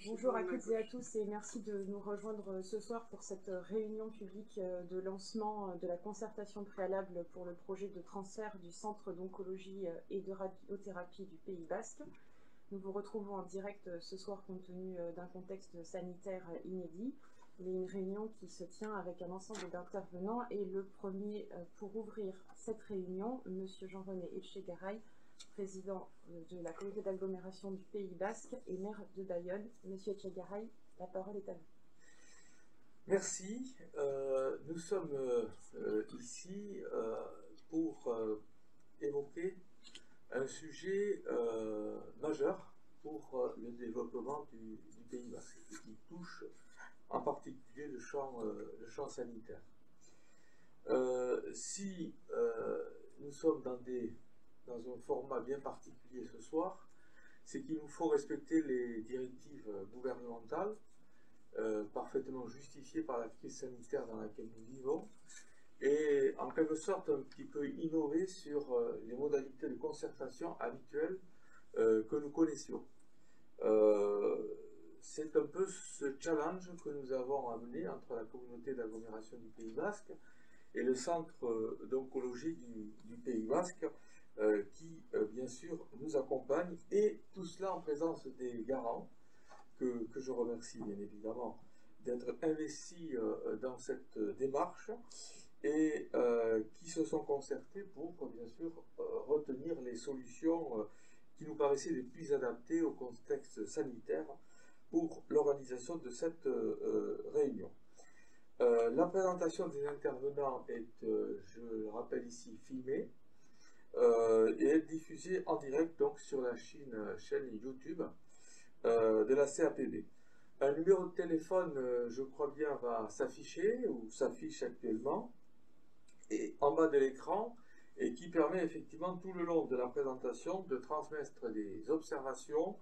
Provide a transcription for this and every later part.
Bonjour à toutes et à tous et merci de nous rejoindre ce soir pour cette réunion publique de lancement de la concertation préalable pour le projet de transfert du Centre d'oncologie et de radiothérapie du Pays Basque. Nous vous retrouvons en direct ce soir compte tenu d'un contexte sanitaire inédit. Il y a une réunion qui se tient avec un ensemble d'intervenants et le premier pour ouvrir cette réunion, M. Jean-René Etchegaray, président de la communauté d'agglomération du Pays Basque et maire de Bayonne. Monsieur Etchegaray, la parole est à vous. Merci. Nous sommes ici pour évoquer un sujet majeur pour le développement du Pays Basque et qui touche en particulier le champ sanitaire. Si nous sommes dans un format bien particulier ce soir, c'est qu'il nous faut respecter les directives gouvernementales parfaitement justifiées par la crise sanitaire dans laquelle nous vivons et en quelque sorte un petit peu innover sur les modalités de concertation habituelles que nous connaissions. C'est un peu ce challenge que nous avons amené entre la communauté d'agglomération du Pays Basque et le centre d'oncologie du Pays Basque qui, bien sûr, nous accompagne, et tout cela en présence des garants, que je remercie bien évidemment d'être investis dans cette démarche, et qui se sont concertés pour, bien sûr, retenir les solutions qui nous paraissaient les plus adaptées au contexte sanitaire pour l'organisation de cette réunion. La présentation des intervenants est, je le rappelle ici, filmée et est diffusée en direct donc sur la chaîne YouTube de la CAPB. Un numéro de téléphone, je crois bien, va s'afficher ou s'affiche actuellement et en bas de l'écran, et qui permet effectivement tout le long de la présentation de transmettre des observations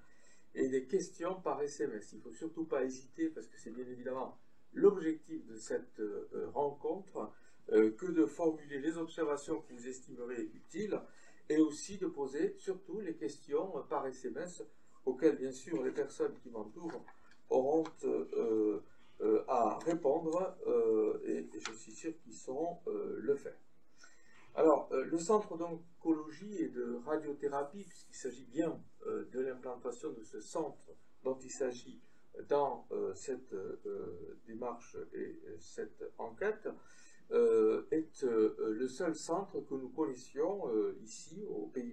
et des questions par SMS. Il ne faut surtout pas hésiter, parce que c'est bien évidemment l'objectif de cette rencontre, que de formuler les observations que vous estimerez utiles, et aussi de poser surtout les questions par SMS, auxquelles bien sûr les personnes qui m'entourent auront à répondre, et je suis sûr qu'ils sauront le faire. Alors, le centre d'oncologie et de radiothérapie, puisqu'il s'agit bien de l'implantation de ce centre dont il s'agit dans cette démarche et cette enquête, est le seul centre que nous connaissions ici au Pays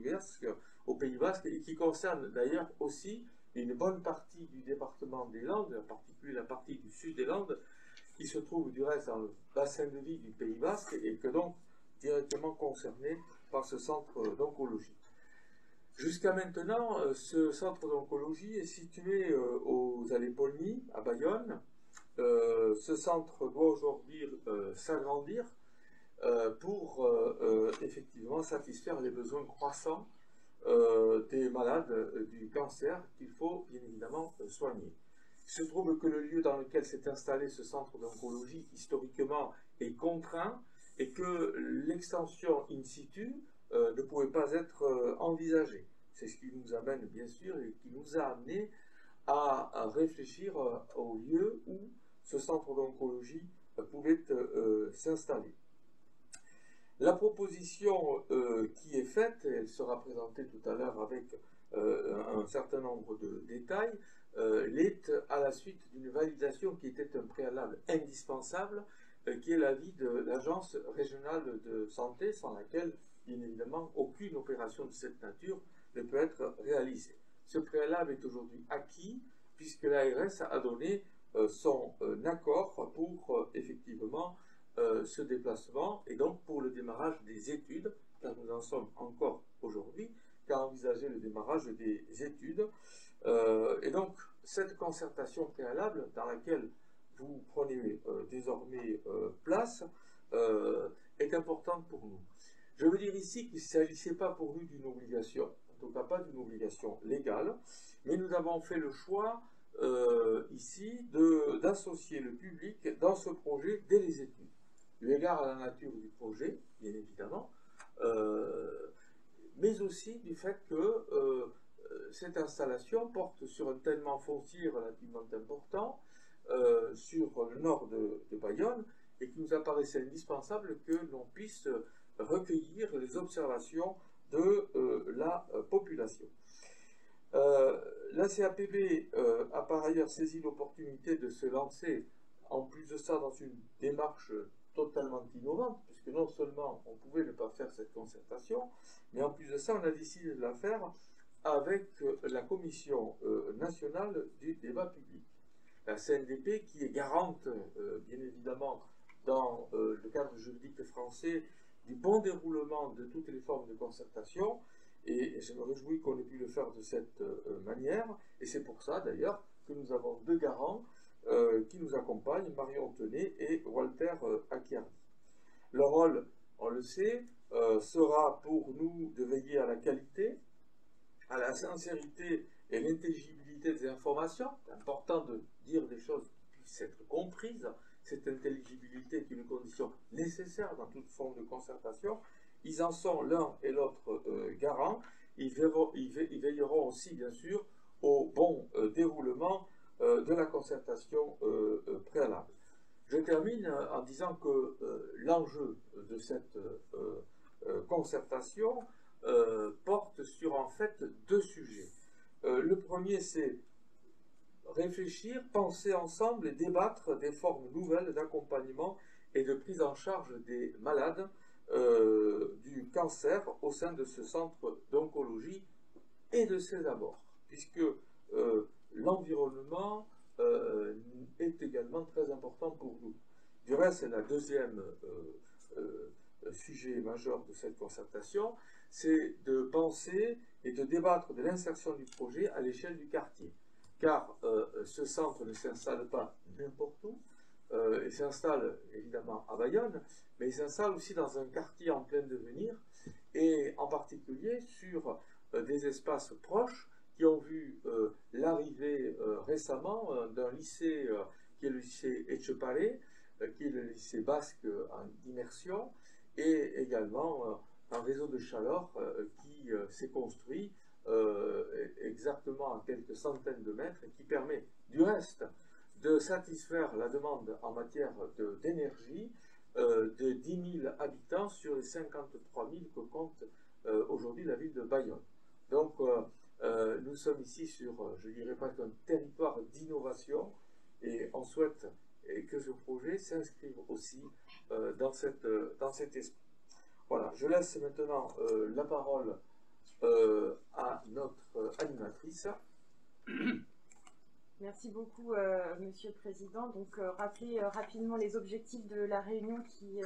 Basque, et qui concerne d'ailleurs aussi une bonne partie du département des Landes, en particulier la partie du sud des Landes, qui se trouve du reste dans le bassin de vie du Pays Basque, et que donc directement concerné par ce centre d'oncologie. Jusqu'à maintenant, ce centre d'oncologie est situé aux Allées Paulmy, à Bayonne. Ce centre doit aujourd'hui s'agrandir pour effectivement satisfaire les besoins croissants des malades du cancer qu'il faut bien évidemment soigner. Il se trouve que le lieu dans lequel s'est installé ce centre d'oncologie, historiquement, est contraint, et que l'extension in situ ne pouvait pas être envisagée. C'est ce qui nous amène, bien sûr, et qui nous a amené à réfléchir au lieu où ce centre d'oncologie pouvait s'installer. La proposition qui est faite, elle sera présentée tout à l'heure avec un certain nombre de détails, l'est à la suite d'une validation qui était un préalable indispensable, qui est l'avis de l'Agence régionale de santé, sans laquelle, bien évidemment, aucune opération de cette nature ne peut être réalisée. Ce préalable est aujourd'hui acquis, puisque l'ARS a donné son accord pour effectivement ce déplacement, et donc pour le démarrage des études, car nous en sommes encore aujourd'hui qu'à envisager le démarrage des études. Et donc, cette concertation préalable, dans laquelle vous prenez désormais place, est importante pour nous. Je veux dire ici qu'il ne s'agissait pas pour nous d'une obligation, en tout cas pas d'une obligation légale, mais nous avons fait le choix ici d'associer le public dans ce projet dès les études. Eu égard à la nature du projet, bien évidemment, mais aussi du fait que cette installation porte sur un tèlement foncier relativement important sur le nord de Bayonne, et qu'il nous apparaissait indispensable que l'on puisse recueillir les observations de la population. La CAPB a par ailleurs saisi l'opportunité de se lancer, en plus de ça, dans une démarche totalement innovante, puisque non seulement on pouvait ne pas faire cette concertation, mais en plus de ça, on a décidé de la faire avec la Commission nationale du débat public, la CNDP, qui est garante, bien évidemment, dans le cadre juridique français, du bon déroulement de toutes les formes de concertation, et je me réjouis qu'on ait pu le faire de cette manière, et c'est pour ça d'ailleurs que nous avons deux garants qui nous accompagnent, Marion Tenet et Walter Acchiardi. Leur rôle, on le sait, sera pour nous de veiller à la qualité, à la sincérité et l'intelligibilité des informations. C'est important de dire des choses qui puissent être comprises. Cette intelligibilité est une condition nécessaire dans toute forme de concertation. Ils en sont l'un et l'autre garants. Ils veilleront aussi, bien sûr, au bon déroulement de la concertation préalable. Je termine en disant que l'enjeu de cette concertation porte sur en fait deux sujets. Le premier, c'est réfléchir, penser ensemble et débattre des formes nouvelles d'accompagnement et de prise en charge des malades du cancer au sein de ce centre d'oncologie et de ses abords, puisque l'environnement est également très important pour nous. Du reste, c'est la deuxième sujet majeur de cette concertation, c'est de penser et de débattre de l'insertion du projet à l'échelle du quartier. Car ce centre ne s'installe pas n'importe où, il s'installe évidemment à Bayonne, mais il s'installe aussi dans un quartier en plein devenir, et en particulier sur des espaces proches qui ont vu l'arrivée récemment d'un lycée qui est le lycée Etxepare, qui est le lycée basque en immersion, et également un réseau de chaleur qui s'est construit exactement à quelques centaines de mètres et qui permet du reste de satisfaire la demande en matière d'énergie de 10 000 habitants sur les 53 000 que compte aujourd'hui la ville de Bayonne. Donc nous sommes ici sur, je dirais pas qu'un territoire d'innovation, et on souhaite que ce projet s'inscrive aussi dans cet esprit. Voilà, je laisse maintenant la parole à notre animatrice. Merci beaucoup, Monsieur le Président. Donc, rappeler rapidement les objectifs de la réunion qui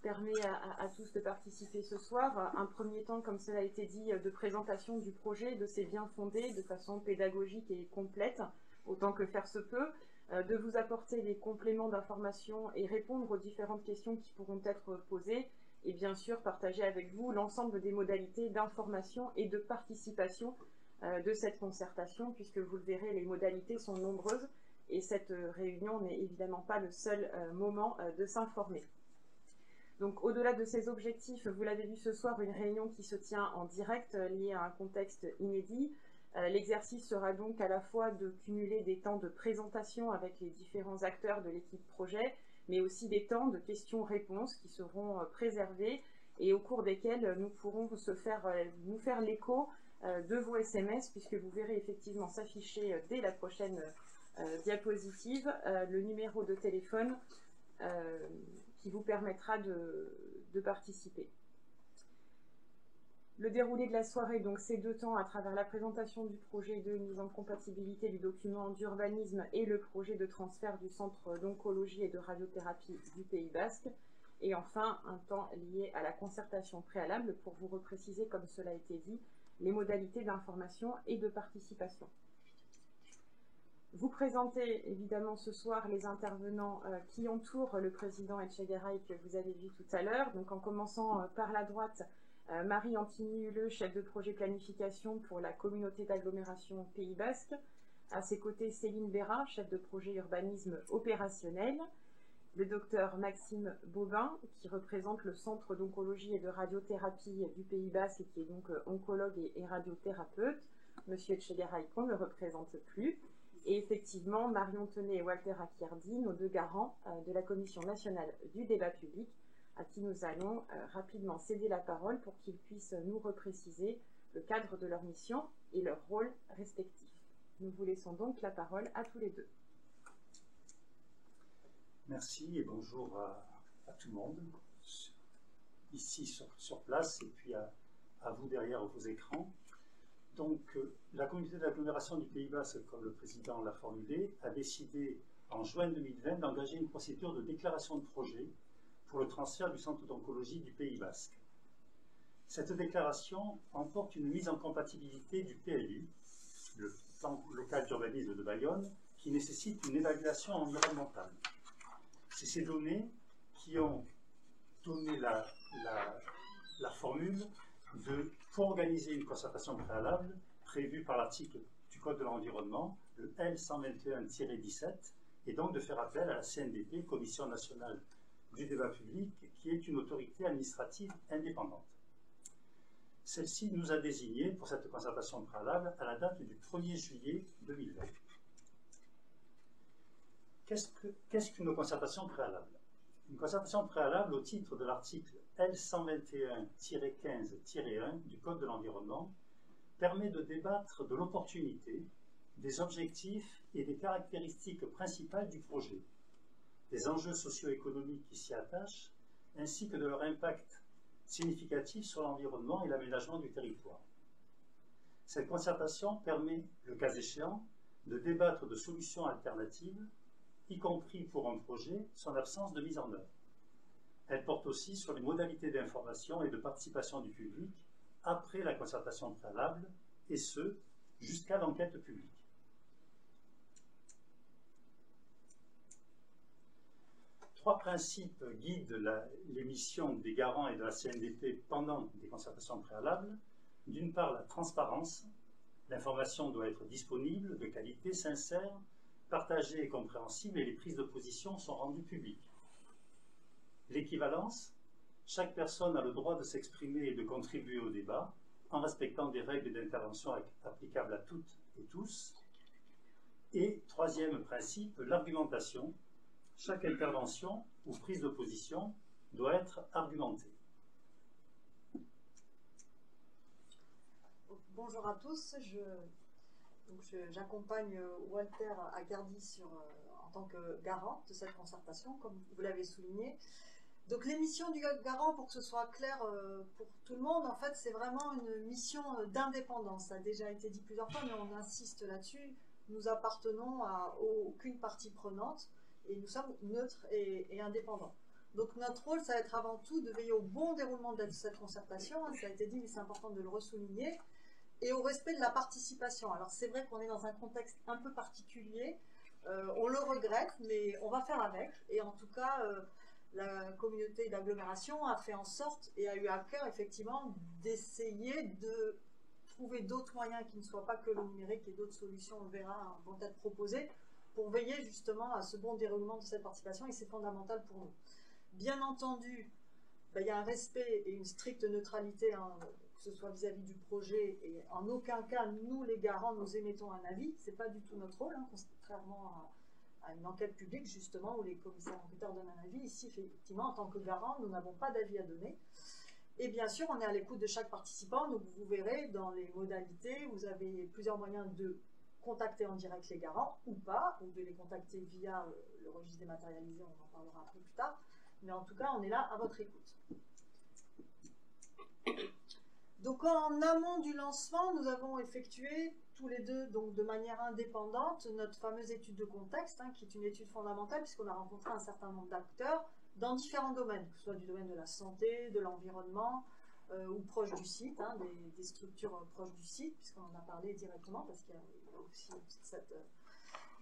permet à tous de participer ce soir. Un premier temps, comme cela a été dit, de présentation du projet, de ses biens fondés, de façon pédagogique et complète, autant que faire se peut, de vous apporter des compléments d'information et répondre aux différentes questions qui pourront être posées, et bien sûr partager avec vous l'ensemble des modalités d'information et de participation de cette concertation, puisque vous le verrez, les modalités sont nombreuses et cette réunion n'est évidemment pas le seul moment de s'informer. Donc au-delà de ces objectifs, vous l'avez vu ce soir, une réunion qui se tient en direct liée à un contexte inédit. L'exercice sera donc à la fois de cumuler des temps de présentation avec les différents acteurs de l'équipe projet, mais aussi des temps de questions-réponses qui seront préservés et au cours desquels nous pourrons nous faire l'écho de vos SMS, puisque vous verrez effectivement s'afficher dès la prochaine diapositive le numéro de téléphone qui vous permettra de participer. Le déroulé de la soirée, donc ces deux temps à travers la présentation du projet de mise en compatibilité du document d'urbanisme et le projet de transfert du centre d'oncologie et de radiothérapie du Pays Basque, et enfin un temps lié à la concertation préalable pour vous repréciser, comme cela a été dit, les modalités d'information et de participation. Vous présentez évidemment ce soir les intervenants qui entourent le président Etchegaray que vous avez vu tout à l'heure, donc en commençant par la droite, Marie Antigny-Huleux, chef de projet planification pour la communauté d'agglomération Pays Basque. À ses côtés, Céline Béra, chef de projet urbanisme opérationnel. Le docteur Maxime Bobin, qui représente le centre d'oncologie et de radiothérapie du Pays Basque et qui est donc oncologue et radiothérapeute. Monsieur Etchegaray, qu'on ne représente plus, et effectivement Marion Tenay et Walter Acchiardi, nos deux garants de la Commission nationale du débat public, à qui nous allons rapidement céder la parole pour qu'ils puissent nous repréciser le cadre de leur mission et leur rôle respectif. Nous vous laissons donc la parole à tous les deux. Merci et bonjour à tout le monde, ici sur place et puis à vous derrière vos écrans. Donc, la communauté d'agglomération du Pays Basque, comme le président l'a formulé, a décidé en juin 2020 d'engager une procédure de déclaration de projet pour le transfert du centre d'oncologie du Pays Basque. Cette déclaration emporte une mise en compatibilité du PLU, le plan local d'urbanisme de Bayonne, qui nécessite une évaluation environnementale. C'est ces données qui ont donné la formule pour organiser une concertation préalable prévue par l'article du Code de l'environnement, le L121-17, et donc de faire appel à la CNDP, Commission nationale du débat public, qui est une autorité administrative indépendante. Celle-ci nous a désignés pour cette concertation préalable à la date du 1er juillet 2020. Qu'est-ce qu'une concertation préalable? Une concertation préalable au titre de l'article L121-15-1 du Code de l'environnement permet de débattre de l'opportunité, des objectifs et des caractéristiques principales du projet, des enjeux socio-économiques qui s'y attachent, ainsi que de leur impact significatif sur l'environnement et l'aménagement du territoire. Cette concertation permet, le cas échéant, de débattre de solutions alternatives, y compris pour un projet, son absence de mise en œuvre. Elle porte aussi sur les modalités d'information et de participation du public après la concertation préalable, et ce, jusqu'à l'enquête publique. Trois principes guident les missions des garants et de la CNDP pendant des concertations préalables. D'une part, la transparence. L'information doit être disponible, de qualité, sincère, partagée et compréhensible, et les prises de position sont rendues publiques. L'équivalence. Chaque personne a le droit de s'exprimer et de contribuer au débat, en respectant des règles d'intervention applicables à toutes et tous. Et troisième principe, l'argumentation. Chaque intervention ou prise de position doit être argumentée. Bonjour à tous, j'accompagne Walter Acchiardi en tant que garant de cette concertation, comme vous l'avez souligné. Donc les missions du garant, pour que ce soit clair pour tout le monde, en fait c'est vraiment une mission d'indépendance. Ça a déjà été dit plusieurs fois, mais on insiste là-dessus. Nous appartenons à aucune partie prenante et nous sommes neutres et indépendants. Donc notre rôle, ça va être avant tout de veiller au bon déroulement de cette concertation. Ça a été dit, mais c'est important de le ressouligner. Et au respect de la participation. Alors c'est vrai qu'on est dans un contexte un peu particulier, on le regrette, mais on va faire avec. Et en tout cas, la communauté d'agglomération a fait en sorte et a eu à cœur effectivement d'essayer de trouver d'autres moyens qui ne soient pas que le numérique, et d'autres solutions, on verra, vont être proposées pour veiller justement à ce bon déroulement de cette participation, et c'est fondamental pour nous. Bien entendu, il y a un respect et une stricte neutralité, que ce soit vis-à-vis du projet, et en aucun cas, nous les garants, nous émettons un avis, c'est pas du tout notre rôle, contrairement à une enquête publique justement où les commissaires enquêteurs donnent un avis. Ici, effectivement, en tant que garant, nous n'avons pas d'avis à donner. Et bien sûr, on est à l'écoute de chaque participant, donc vous verrez dans les modalités, vous avez plusieurs moyens de contacter en direct les garants ou pas, ou de les contacter via le registre dématérialisé, on en parlera un peu plus tard, mais en tout cas, on est là à votre écoute. Donc en amont du lancement, nous avons effectué tous les deux, donc de manière indépendante, notre fameuse étude de contexte, qui est une étude fondamentale puisqu'on a rencontré un certain nombre d'acteurs dans différents domaines, que ce soit du domaine de la santé, de l'environnement, ou proche du site, des structures proches du site, puisqu'on en a parlé directement, parce qu'il y a aussi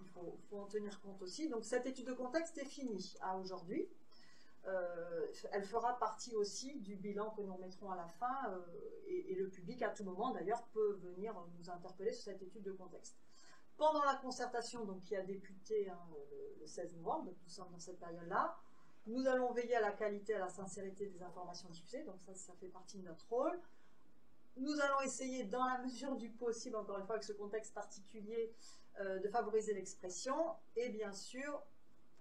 il faut en tenir compte aussi. Donc cette étude de contexte est finie à aujourd'hui. Elle fera partie aussi du bilan que nous remettrons à la fin, et le public à tout moment d'ailleurs peut venir nous interpeller sur cette étude de contexte. Pendant la concertation donc, qui a débuté le 16 novembre, donc nous sommes dans cette période-là, nous allons veiller à la qualité et à la sincérité des informations diffusées, donc ça fait partie de notre rôle. nous allons essayer, dans la mesure du possible, encore une fois avec ce contexte particulier, de favoriser l'expression. Et bien sûr,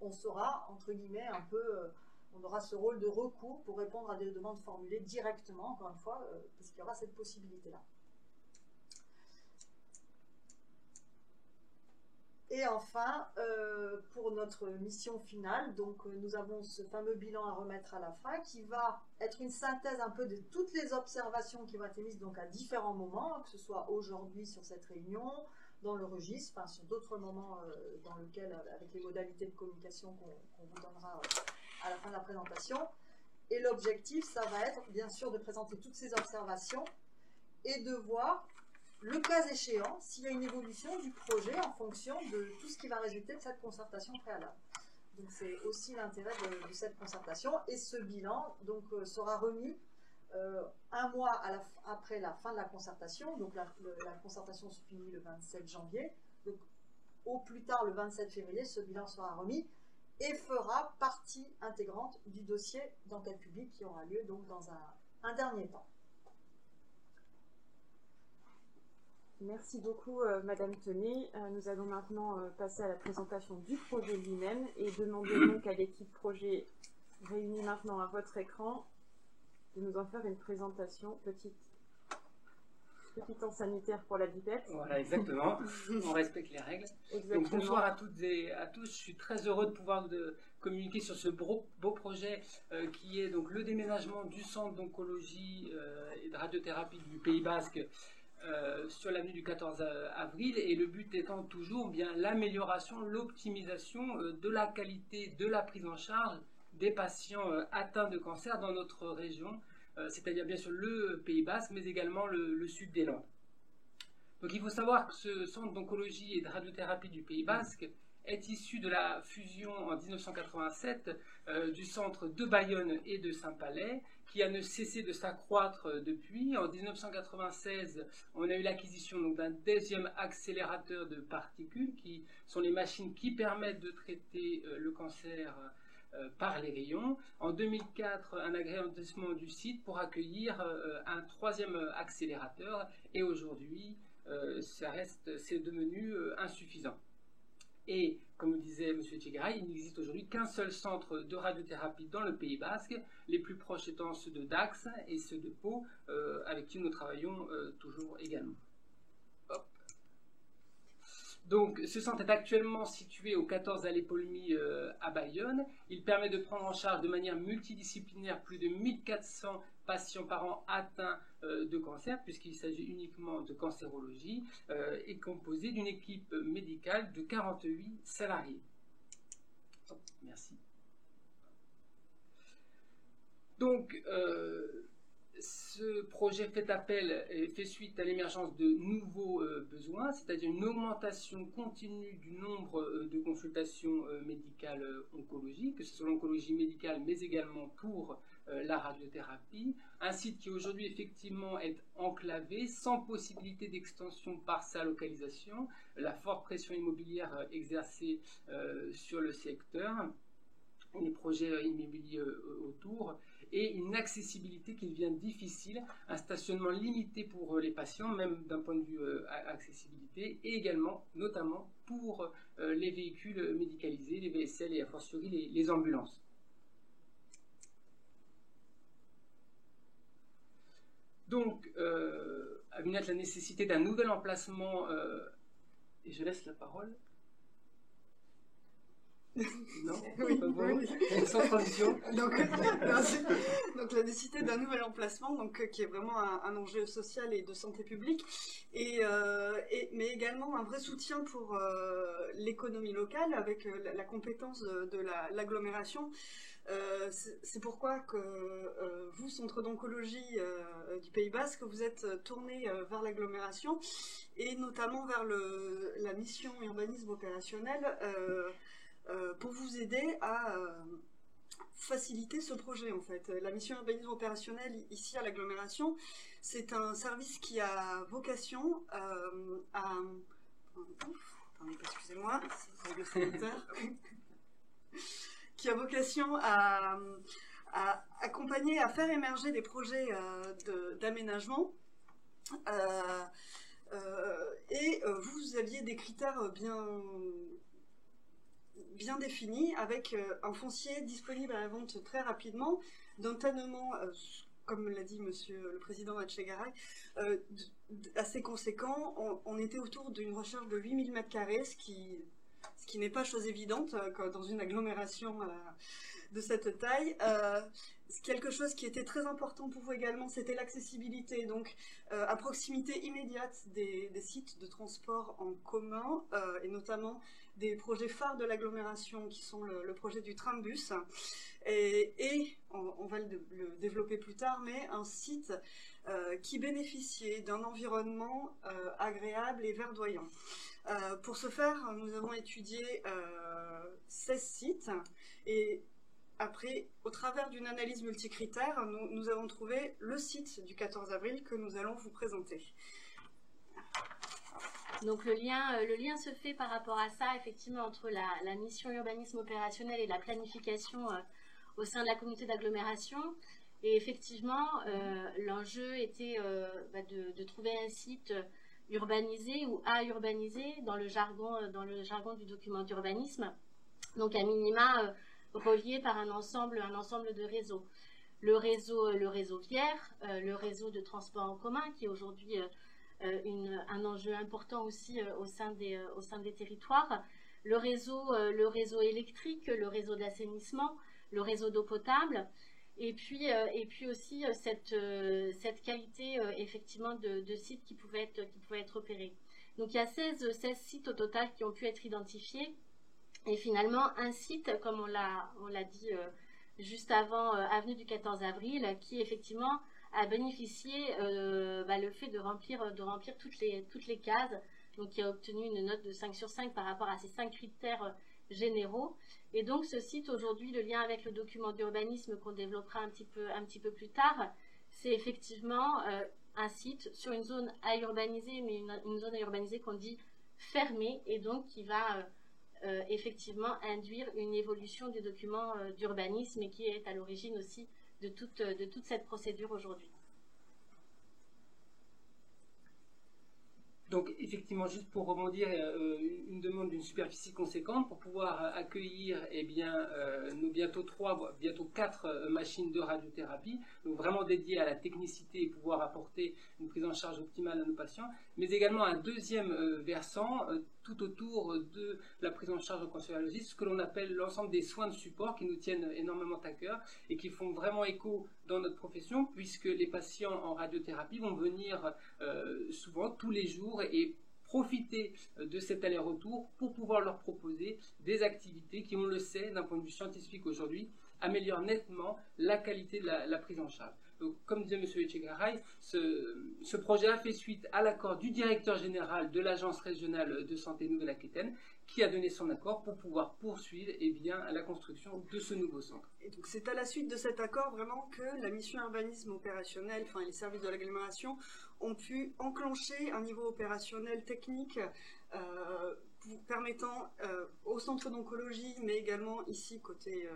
on sera, entre guillemets, un peu... on aura ce rôle de recours pour répondre à des demandes formulées directement, encore une fois, parce qu'il y aura cette possibilité-là. Et enfin, pour notre mission finale, donc nous avons ce fameux bilan à remettre à la fin qui va être une synthèse un peu de toutes les observations qui vont être émises donc à différents moments, que ce soit aujourd'hui sur cette réunion, dans le registre, enfin sur d'autres moments dans lesquels, avec les modalités de communication qu'on vous donnera à la fin de la présentation. Et l'objectif, ça va être bien sûr de présenter toutes ces observations et de voir, le cas échéant, s'il y a une évolution du projet en fonction de tout ce qui va résulter de cette concertation préalable. Donc c'est aussi l'intérêt de cette concertation. Et ce bilan donc, sera remis un mois après la fin de la concertation. Donc la concertation se finit le 27 janvier. Donc au plus tard, le 27 février, ce bilan sera remis et fera partie intégrante du dossier d'enquête publique qui aura lieu donc dans un dernier temps. Merci beaucoup, Madame Tenay. Nous allons maintenant passer à la présentation du projet lui-même et demander donc à l'équipe projet réunie maintenant à votre écran de nous en faire une présentation. Petit temps sanitaire pour la pipette. Voilà, exactement. On respecte les règles. Exactement. Donc, bonsoir à toutes et à tous. Je suis très heureux de pouvoir communiquer sur ce beau projet qui est donc le déménagement du centre d'oncologie et de radiothérapie du Pays Basque sur l'avenue du 14 avril, et le but étant toujours bien l'amélioration, l'optimisation de la qualité de la prise en charge des patients atteints de cancer dans notre région, c'est-à-dire bien sûr le Pays Basque, mais également le sud des Landes. Donc il faut savoir que ce centre d'oncologie et de radiothérapie du Pays Basque est issu de la fusion en 1987 du centre de Bayonne et de Saint-Palais, qui a ne cessé de s'accroître depuis. En 1996, on a eu l'acquisition d'un deuxième accélérateur de particules, qui sont les machines qui permettent de traiter le cancer par les rayons. En 2004, un agrandissement du site pour accueillir un troisième accélérateur, et aujourd'hui, c'est devenu insuffisant. Et, comme le disait M. Tchegaray, il n'existe aujourd'hui qu'un seul centre de radiothérapie dans le Pays Basque, les plus proches étant ceux de Dax et ceux de Pau, avec qui nous travaillons toujours également. Hop. Donc, ce centre est actuellement situé au 14 allée Paulmy à Bayonne. Il permet de prendre en charge de manière multidisciplinaire plus de 1400 patients par an atteints de cancer, puisqu'il s'agit uniquement de cancérologie, est composé d'une équipe médicale de 48 salariés. Oh, merci. Donc, ce projet fait appel et fait suite à l'émergence de nouveaux besoins, c'est-à-dire une augmentation continue du nombre de consultations médicales oncologiques, que ce soit l'oncologie médicale, mais également pour la radiothérapie. Un site qui aujourd'hui effectivement est enclavé, sans possibilité d'extension par sa localisation, la forte pression immobilière exercée sur le secteur, les projets immobiliers autour, et une accessibilité qui devient difficile, un stationnement limité pour les patients, même d'un point de vue accessibilité, et également, notamment, pour les véhicules médicalisés, les VSL et a fortiori les ambulances. Donc, à venir la nécessité d'un nouvel emplacement, et je laisse la parole. Non, oui, pas bon. oui. Sans transition. Donc la nécessité d'un nouvel emplacement, donc, qui est vraiment un enjeu social et de santé publique, mais également un vrai soutien pour l'économie locale avec la compétence de l'agglomération. C'est pourquoi que vous, Centre d'oncologie du Pays Basque, vous êtes tourné vers l'agglomération et notamment vers la mission urbanisme opérationnel pour vous aider à faciliter ce projet en fait. La mission urbanisme opérationnel ici à l'agglomération, c'est un service qui a vocation attendez, excusez-moi, c'est le sanitaire. Qui a vocation à accompagner, à faire émerger des projets d'aménagement Vous aviez des critères bien définis, avec un foncier disponible à la vente très rapidement, d'un tannement, comme l'a dit Monsieur le Président Etchegaray, assez conséquent. On était autour d'une recherche de 8000 m², ce qui n'est pas chose évidente dans une agglomération de cette taille. Quelque chose qui était très important pour vous également, c'était l'accessibilité, donc à proximité immédiate des sites de transport en commun, et notamment des projets phares de l'agglomération qui sont le projet du train-bus, et on va le développer plus tard, mais un site qui bénéficiait d'un environnement agréable et verdoyant. Pour ce faire, nous avons étudié 16 sites, et après, au travers d'une analyse multicritère, nous avons trouvé le site du 14 avril que nous allons vous présenter. Donc le lien se fait par rapport à ça, effectivement, entre la mission urbanisme opérationnel et la planification au sein de la communauté d'agglomération. Et effectivement, l'enjeu était de trouver un site urbanisé ou à urbaniser dans le jargon du document d'urbanisme. Donc à minima relié par un ensemble de réseaux. Le réseau viaire, le réseau de transport en commun, qui est aujourd'hui un enjeu important aussi au sein des territoires, le réseau électrique, le réseau d'assainissement, le réseau d'eau potable, et puis aussi cette qualité effectivement de sites qui pouvaient être opérés. Donc il y a 16 sites au total qui ont pu être identifiés. Et finalement, un site, comme on l'a dit juste avant, avenue du 14 avril, qui effectivement a bénéficié le fait de remplir toutes les cases, donc qui a obtenu une note de 5 sur 5 par rapport à ces 5 critères généraux. Et donc ce site, aujourd'hui, le lien avec le document d'urbanisme qu'on développera un petit peu plus tard, c'est effectivement un site sur une zone à urbaniser, mais une zone à urbaniser qu'on dit fermée, et donc qui va effectivement induire une évolution du document d'urbanisme, et qui est à l'origine aussi de toute cette procédure aujourd'hui. Donc effectivement, juste pour rebondir, une demande d'une superficie conséquente pour pouvoir accueillir nos bientôt 4 machines de radiothérapie, donc vraiment dédiées à la technicité et pouvoir apporter une prise en charge optimale à nos patients, mais également un deuxième versant tout autour de la prise en charge en cancérologie, ce que l'on appelle l'ensemble des soins de support qui nous tiennent énormément à cœur et qui font vraiment écho dans notre profession, puisque les patients en radiothérapie vont venir souvent tous les jours et profiter de cet aller-retour pour pouvoir leur proposer des activités qui, on le sait, d'un point de vue scientifique aujourd'hui, améliorent nettement la qualité de la prise en charge. Donc, comme disait M. Etchegaray, ce projet a fait suite à l'accord du directeur général de l'Agence régionale de santé Nouvelle-Aquitaine, qui a donné son accord pour pouvoir poursuivre la construction de ce nouveau centre. Et donc c'est à la suite de cet accord vraiment que la mission urbanisme opérationnel, les services de l'agglomération ont pu enclencher un niveau opérationnel technique permettant au centre d'oncologie, mais également ici côté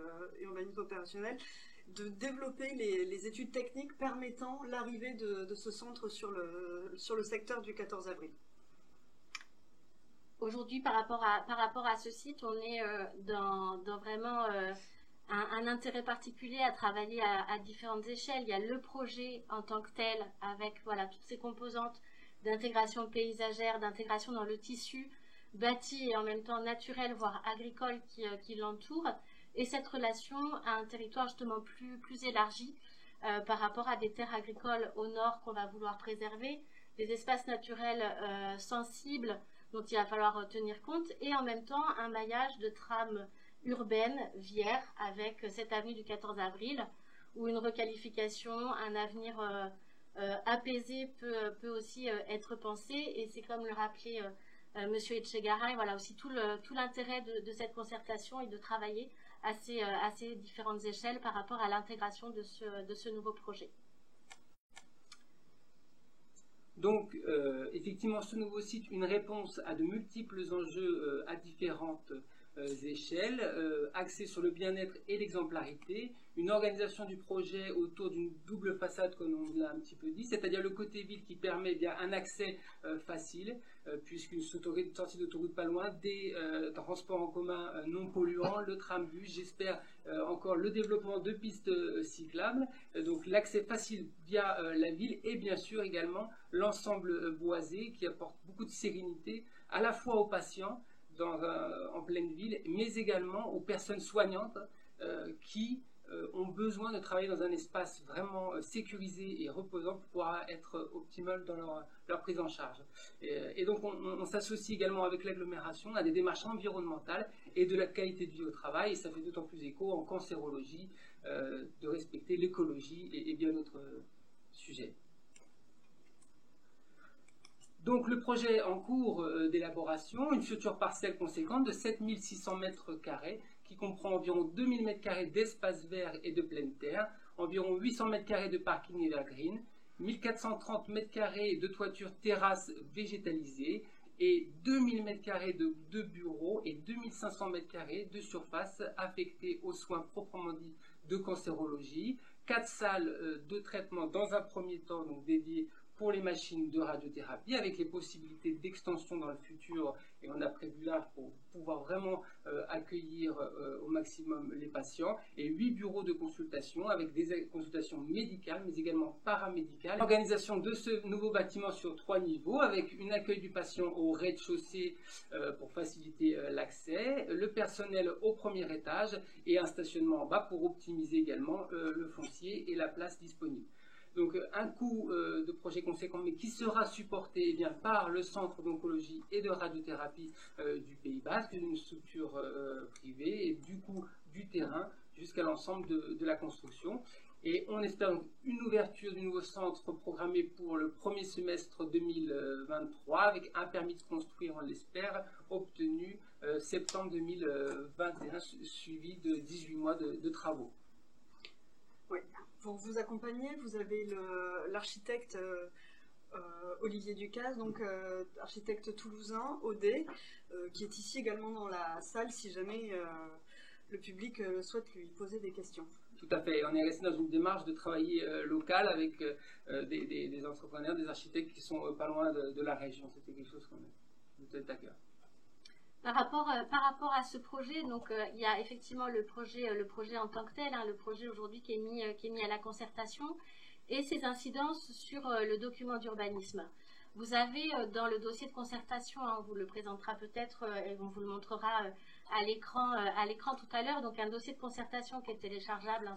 urbanisme opérationnel, de développer les études techniques permettant l'arrivée de ce centre sur le secteur du 14 avril. Aujourd'hui, par rapport à ce site, on est dans vraiment un intérêt particulier à travailler à différentes échelles. Il y a le projet en tant que tel, avec toutes ces composantes d'intégration paysagère, d'intégration dans le tissu bâti et en même temps naturel, voire agricole qui l'entoure, et cette relation à un territoire justement plus élargi par rapport à des terres agricoles au nord qu'on va vouloir préserver, des espaces naturels sensibles dont il va falloir tenir compte, et en même temps un maillage de trames urbaines, vières, avec cette avenue du 14 avril, où une requalification, un avenir apaisé peut aussi être pensé, et c'est comme le rappelait M. Etchegaray, aussi tout l'intérêt de cette concertation, et de travailler à ces différentes échelles par rapport à l'intégration de ce nouveau projet. Donc, effectivement, ce nouveau site, une réponse à de multiples enjeux à différentes échelles, axée sur le bien-être et l'exemplarité, une organisation du projet autour d'une double façade, comme on l'a un petit peu dit, c'est-à-dire le côté ville qui permet bien un accès facile, puisqu'une sortie d'autoroute pas loin, des transports en commun non polluants, le tram-bus, j'espère encore le développement de pistes cyclables, donc l'accès facile via la ville, et bien sûr également l'ensemble boisé qui apporte beaucoup de sérénité à la fois aux patients en pleine ville, mais également aux personnes soignantes qui ont besoin de travailler dans un espace vraiment sécurisé et reposant pour pouvoir être optimal dans leur prise en charge. Et donc on s'associe également avec l'agglomération à des démarches environnementales et de la qualité de vie au travail, et ça fait d'autant plus écho en cancérologie de respecter l'écologie et bien d'autres sujets. Donc le projet en cours d'élaboration, une future parcelle conséquente de 7600 mètres carrés qui comprend environ 2000 mètres carrés d'espace vert et de pleine terre, environ 800 mètres carrés de parking evergreen, 1430 mètres carrés de toiture terrasse végétalisée et 2000 mètres carrés de bureaux et 2500 mètres carrés de surface affectées aux soins proprement dits de cancérologie, 4 salles de traitement dans un premier temps donc dédiées pour les machines de radiothérapie, avec les possibilités d'extension dans le futur, et on a prévu là pour pouvoir vraiment accueillir au maximum les patients, et 8 bureaux de consultation avec des consultations médicales, mais également paramédicales. L'organisation de ce nouveau bâtiment sur 3 niveaux, avec un accueil du patient au rez-de-chaussée pour faciliter l'accès, le personnel au premier étage, et un stationnement en bas pour optimiser également le foncier et la place disponible. Donc un coût de projet conséquent, mais qui sera supporté bien, par le centre d'oncologie et de radiothérapie du Pays Basque, une structure privée, et du coup du terrain jusqu'à l'ensemble de la construction. Et on espère donc une ouverture du nouveau centre programmée pour le premier semestre 2023, avec un permis de construire, on l'espère, obtenu septembre 2021, suivi de 18 mois de travaux. Oui. Pour vous accompagner, vous avez l'architecte Olivier Ducasse, donc architecte toulousain, OD, qui est ici également dans la salle si jamais le public souhaite lui poser des questions. Tout à fait. On est resté dans une démarche de travailler local avec des entrepreneurs, des architectes qui sont pas loin de la région. C'était quelque chose qu'on nous tenait à cœur. Par rapport à ce projet, donc il y a effectivement le projet en tant que tel, le projet aujourd'hui qui est mis à la concertation, et ses incidences sur le document d'urbanisme. Vous avez dans le dossier de concertation, on vous le présentera peut-être et on vous le montrera à l'écran tout à l'heure, donc un dossier de concertation qui est téléchargeable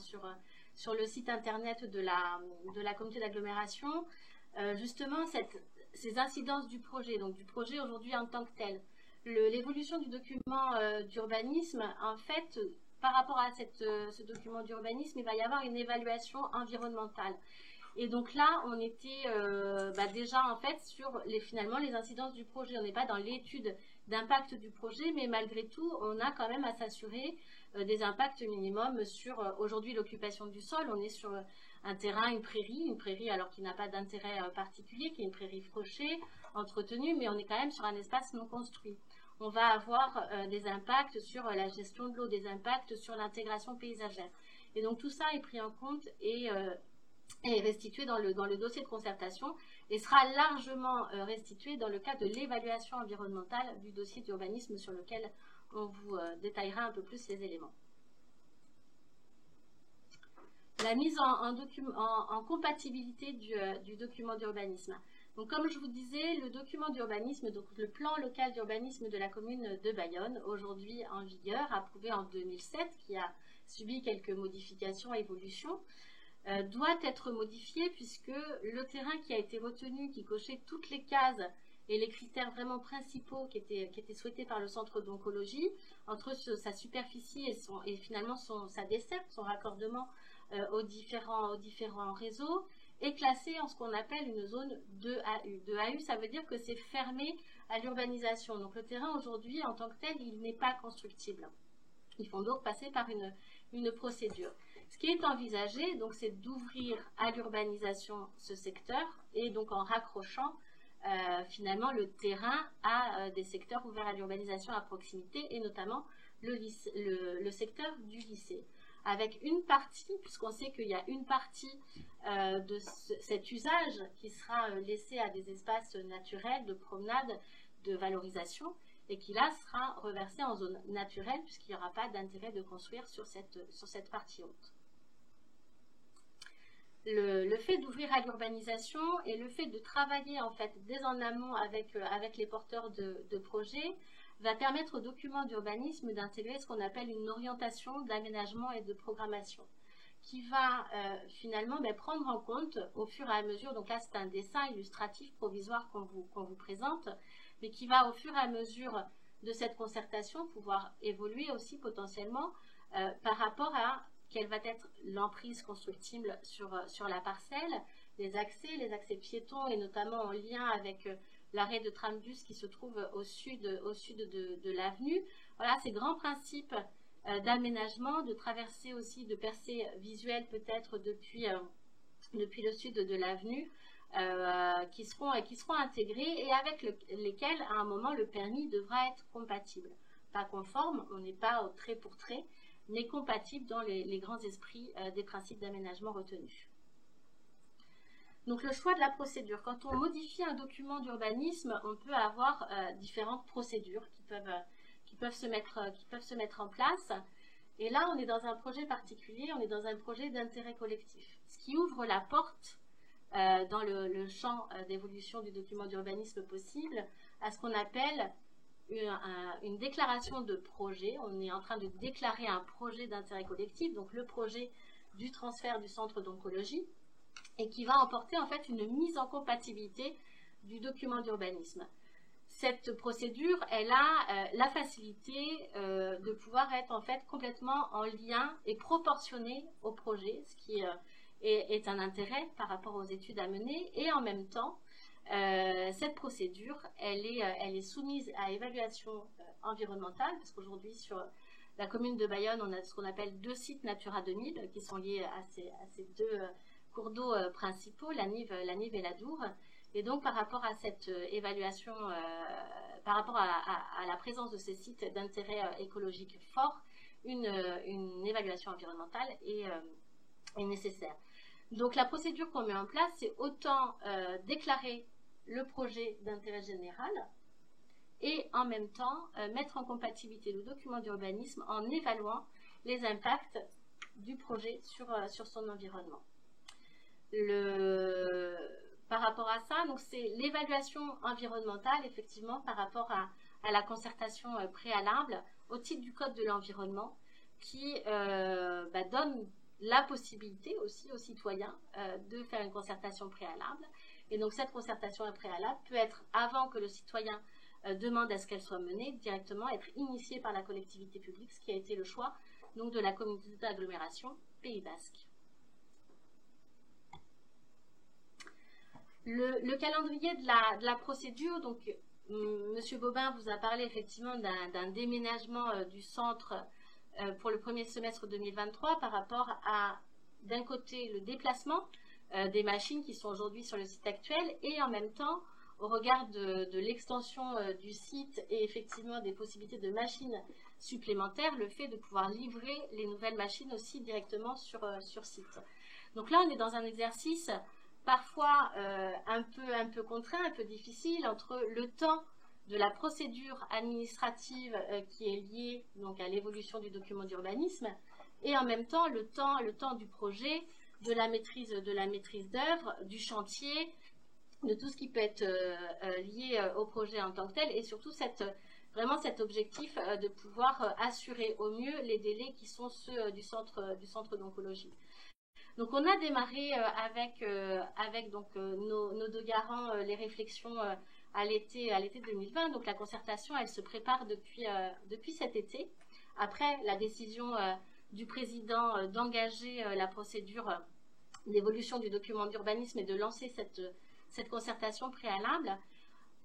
sur le site internet de la communauté d'agglomération. Justement, ces incidences du projet aujourd'hui en tant que tel. L'évolution du document d'urbanisme, en fait, par rapport à ce document d'urbanisme, il va y avoir une évaluation environnementale. Et donc là, on était déjà en fait sur finalement les incidences du projet. On n'est pas dans l'étude d'impact du projet, mais malgré tout, on a quand même à s'assurer des impacts minimums sur aujourd'hui l'occupation du sol. On est sur un terrain, une prairie alors qui n'a pas d'intérêt particulier, qui est une prairie fauchée, entretenue, mais on est quand même sur un espace non construit. On va avoir des impacts sur la gestion de l'eau, des impacts sur l'intégration paysagère. Et donc tout ça est pris en compte et restitué dans le dossier de concertation et sera largement restitué dans le cadre de l'évaluation environnementale du dossier d'urbanisme sur lequel on vous détaillera un peu plus les éléments. La mise en compatibilité du document d'urbanisme. Donc, comme je vous disais, le document d'urbanisme, donc le plan local d'urbanisme de la commune de Bayonne, aujourd'hui en vigueur, approuvé en 2007, qui a subi quelques modifications et évolutions, doit être modifié puisque le terrain qui a été retenu, qui cochait toutes les cases et les critères vraiment principaux qui étaient souhaités par le centre d'oncologie, entre sa superficie et finalement sa desserte, son raccordement aux différents réseaux, est classé en ce qu'on appelle une zone 2AU. 2AU, ça veut dire que c'est fermé à l'urbanisation. Donc le terrain aujourd'hui, en tant que tel, il n'est pas constructible. Il faut donc passer par une procédure. Ce qui est envisagé, donc, c'est d'ouvrir à l'urbanisation ce secteur et donc en raccrochant finalement le terrain à des secteurs ouverts à l'urbanisation à proximité et notamment le secteur du lycée, avec une partie, puisqu'on sait qu'il y a une partie de cet usage qui sera laissé à des espaces naturels de promenade, de valorisation, et qui là sera reversé en zone naturelle, puisqu'il n'y aura pas d'intérêt de construire sur cette partie haute. Le fait d'ouvrir à l'urbanisation et le fait de travailler en fait dès en amont avec les porteurs de projets va permettre aux documents d'urbanisme d'intégrer ce qu'on appelle une orientation d'aménagement et de programmation qui va finalement prendre en compte au fur et à mesure, donc là c'est un dessin illustratif provisoire qu'on vous présente, mais qui va au fur et à mesure de cette concertation pouvoir évoluer aussi potentiellement par rapport à quelle va être l'emprise constructible sur la parcelle, les accès piétons et notamment en lien avec l'arrêt de trambus qui se trouve au sud de l'avenue. Voilà, ces grands principes d'aménagement, de traversée aussi, de percée visuelle peut-être depuis le sud de l'avenue, qui seront intégrés et avec lesquels à un moment le permis devra être compatible. Pas conforme, on n'est pas au trait pour trait, mais compatible dans les grands esprits des principes d'aménagement retenus. Donc le choix de la procédure. Quand on modifie un document d'urbanisme, on peut avoir différentes procédures qui peuvent se mettre en place. Et là, on est dans un projet particulier, on est dans un projet d'intérêt collectif, ce qui ouvre la porte dans le champ d'évolution du document d'urbanisme possible à ce qu'on appelle une déclaration de projet. On est en train de déclarer un projet d'intérêt collectif, donc le projet du transfert du centre d'oncologie, et qui va emporter en fait une mise en compatibilité du document d'urbanisme. Cette procédure, elle a la facilité de pouvoir être en fait complètement en lien et proportionnée au projet, ce qui est un intérêt par rapport aux études à mener, et en même temps, cette procédure, elle est soumise à évaluation environnementale, parce qu'aujourd'hui, sur la commune de Bayonne, on a ce qu'on appelle 2 sites Natura 2000 qui sont liés à ces 2 cours d'eau principaux, la Nive et la Dour. Et donc, par rapport à cette évaluation, par rapport à la présence de ces sites d'intérêt écologique fort, une évaluation environnementale est nécessaire. Donc, la procédure qu'on met en place, c'est autant déclarer le projet d'intérêt général et en même temps mettre en compatibilité le document d'urbanisme en évaluant les impacts du projet sur son environnement. Par rapport à ça, donc c'est l'évaluation environnementale, effectivement, par rapport à la concertation préalable au titre du Code de l'environnement qui donne la possibilité aussi aux citoyens de faire une concertation préalable. Et donc cette concertation préalable peut être, avant que le citoyen demande à ce qu'elle soit menée, directement être initiée par la collectivité publique, ce qui a été le choix donc, de la communauté d'agglomération Pays Basque. Le calendrier de la procédure, donc M. Bobin vous a parlé effectivement d'un déménagement du centre pour le premier semestre 2023 par rapport à, d'un côté, le déplacement des machines qui sont aujourd'hui sur le site actuel et en même temps, au regard de l'extension du site et effectivement des possibilités de machines supplémentaires, le fait de pouvoir livrer les nouvelles machines aussi directement sur site. Donc là, on est dans un exercice parfois un peu contraint, un peu difficile entre le temps de la procédure administrative qui est liée donc, à l'évolution du document d'urbanisme et en même temps le temps du projet, de la maîtrise d'œuvre, du chantier, de tout ce qui peut être lié au projet en tant que tel et surtout vraiment cet objectif de pouvoir assurer au mieux les délais qui sont ceux du centre d'oncologie. Donc on a démarré avec donc, nos 2 garants les réflexions à l'été 2020. Donc la concertation, elle se prépare depuis cet été. Après la décision du président d'engager la procédure d'évolution du document d'urbanisme et de lancer cette concertation préalable.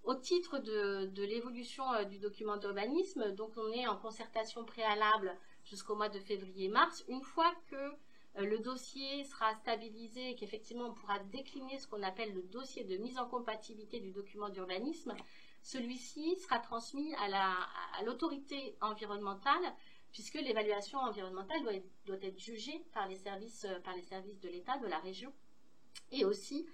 Au titre de l'évolution du document d'urbanisme, donc on est en concertation préalable jusqu'au mois de février-mars. Une fois que le dossier sera stabilisé et qu'effectivement on pourra décliner ce qu'on appelle le dossier de mise en compatibilité du document d'urbanisme, celui-ci sera transmis à l'autorité environnementale puisque l'évaluation environnementale doit être jugée par les services de l'État, de la région, et aussi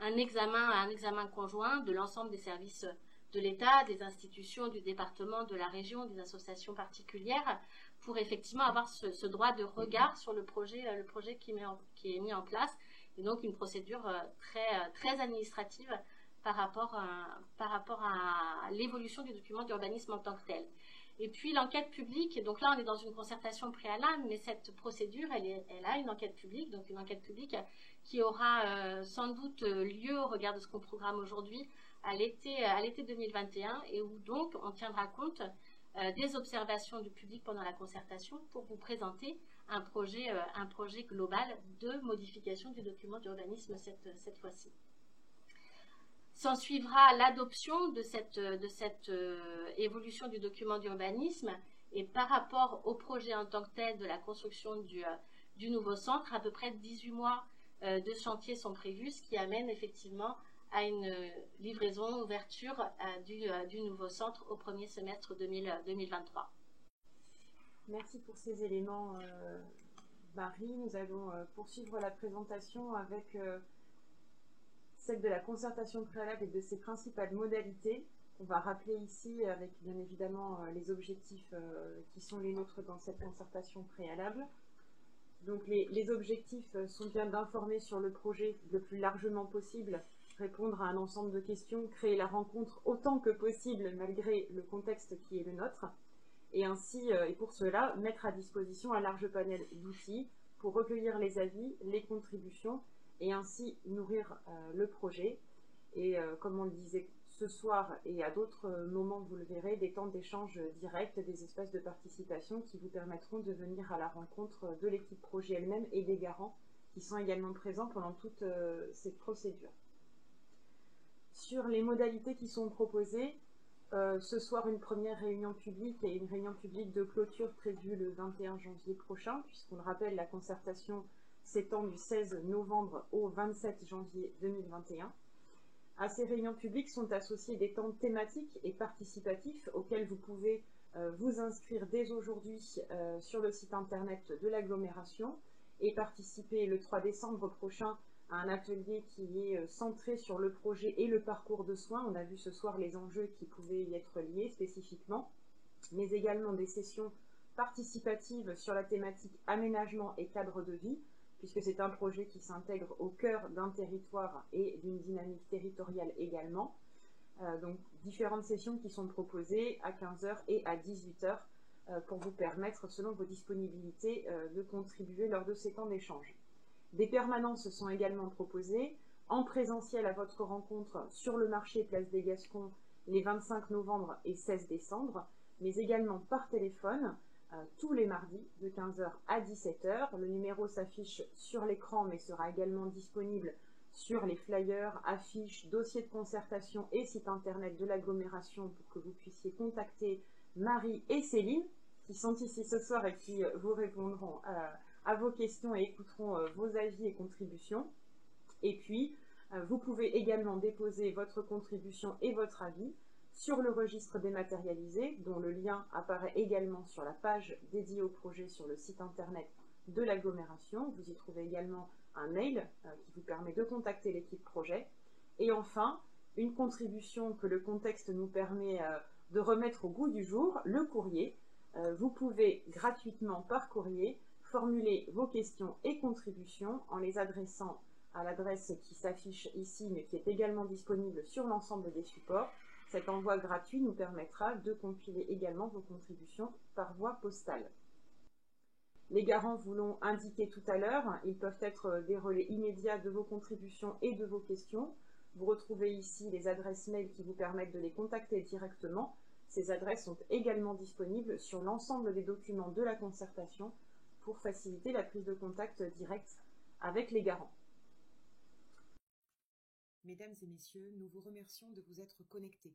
un examen conjoint de l'ensemble des services de l'État, des institutions, du département, de la région, des associations particulières, pour effectivement avoir ce droit de regard sur le projet qui est mis en place, et donc une procédure très administrative par rapport à l'évolution du document d'urbanisme en tant que tel. Et puis l'enquête publique, donc là on est dans une concertation préalable, mais cette procédure, elle a une enquête publique, donc une enquête publique qui aura sans doute lieu au regard de ce qu'on programme aujourd'hui à l'été 2021, et où donc on tiendra compte des observations du public pendant la concertation pour vous présenter un projet global de modification du document d'urbanisme cette fois-ci. S'en suivra l'adoption de cette évolution du document d'urbanisme, et par rapport au projet en tant que tel de la construction du nouveau centre, à peu près 18 mois de chantier sont prévus, ce qui amène effectivement à une livraison, ouverture du nouveau centre au premier semestre 2023. Merci pour ces éléments, Marie. Nous allons poursuivre la présentation avec celle de la concertation préalable et de ses principales modalités. On va rappeler ici avec bien évidemment les objectifs qui sont les nôtres dans cette concertation préalable. Donc les objectifs sont bien d'informer sur le projet le plus largement possible, répondre à un ensemble de questions, créer la rencontre autant que possible malgré le contexte qui est le nôtre, et ainsi, et pour cela, mettre à disposition un large panel d'outils pour recueillir les avis, les contributions, et ainsi nourrir le projet. Et comme on le disait ce soir et à d'autres moments, vous le verrez, des temps d'échange direct, des espaces de participation qui vous permettront de venir à la rencontre de l'équipe projet elle-même et des garants qui sont également présents pendant toute cette procédure. Sur les modalités qui sont proposées, ce soir une première réunion publique et une réunion publique de clôture prévue le 21 janvier prochain, puisqu'on le rappelle, la concertation s'étend du 16 novembre au 27 janvier 2021. À ces réunions publiques sont associés des temps thématiques et participatifs auxquels vous pouvez vous inscrire dès aujourd'hui sur le site internet de l'agglomération et participer le 3 décembre prochain à un atelier qui est centré sur le projet et le parcours de soins. On a vu ce soir les enjeux qui pouvaient y être liés spécifiquement, mais également des sessions participatives sur la thématique aménagement et cadre de vie, puisque c'est un projet qui s'intègre au cœur d'un territoire et d'une dynamique territoriale également. Donc différentes sessions qui sont proposées à 15h et à 18h pour vous permettre, selon vos disponibilités, de contribuer lors de ces temps d'échange. Des permanences sont également proposées en présentiel à votre rencontre sur le marché Place des Gascons les 25 novembre et 16 décembre, mais également par téléphone tous les mardis de 15h à 17h. Le numéro s'affiche sur l'écran mais sera également disponible sur les flyers, affiches, dossiers de concertation et site internet de l'agglomération pour que vous puissiez contacter Marie et Céline qui sont ici ce soir et qui vous répondront à vos questions et écouteront vos avis et contributions. Et puis, vous pouvez également déposer votre contribution et votre avis sur le registre dématérialisé, dont le lien apparaît également sur la page dédiée au projet sur le site internet de l'agglomération. Vous y trouvez également un mail qui vous permet de contacter l'équipe projet. Et enfin, une contribution que le contexte nous permet de remettre au goût du jour, le courrier. Vous pouvez gratuitement par courrier formuler vos questions et contributions en les adressant à l'adresse qui s'affiche ici, mais qui est également disponible sur l'ensemble des supports. Cet envoi gratuit nous permettra de compiler également vos contributions par voie postale. Les garants vous l'ont indiqué tout à l'heure, ils peuvent être des relais immédiats de vos contributions et de vos questions. Vous retrouvez ici les adresses mail qui vous permettent de les contacter directement. Ces adresses sont également disponibles sur l'ensemble des documents de la concertation pour faciliter la prise de contact directe avec les garants. Mesdames et messieurs, nous vous remercions de vous être connectés.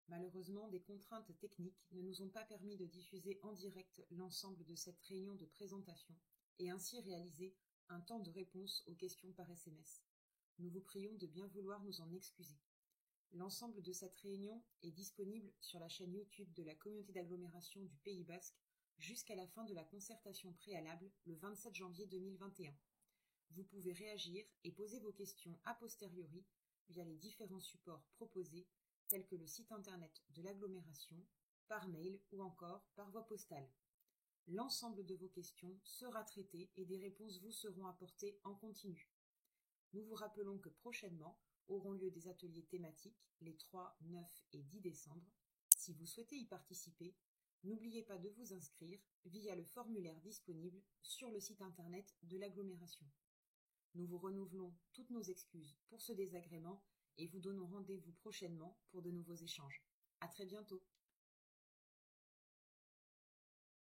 Malheureusement, des contraintes techniques ne nous ont pas permis de diffuser en direct l'ensemble de cette réunion de présentation et ainsi réaliser un temps de réponse aux questions par SMS. Nous vous prions de bien vouloir nous en excuser. L'ensemble de cette réunion est disponible sur la chaîne YouTube de la communauté d'agglomération du Pays Basque jusqu'à la fin de la concertation préalable le 27 janvier 2021. Vous pouvez réagir et poser vos questions a posteriori via les différents supports proposés, tels que le site internet de l'agglomération, par mail ou encore par voie postale. L'ensemble de vos questions sera traité et des réponses vous seront apportées en continu. Nous vous rappelons que prochainement auront lieu des ateliers thématiques les 3, 9 et 10 décembre. Si vous souhaitez y participer, n'oubliez pas de vous inscrire via le formulaire disponible sur le site internet de l'agglomération. Nous vous renouvelons toutes nos excuses pour ce désagrément et vous donnons rendez-vous prochainement pour de nouveaux échanges. À très bientôt.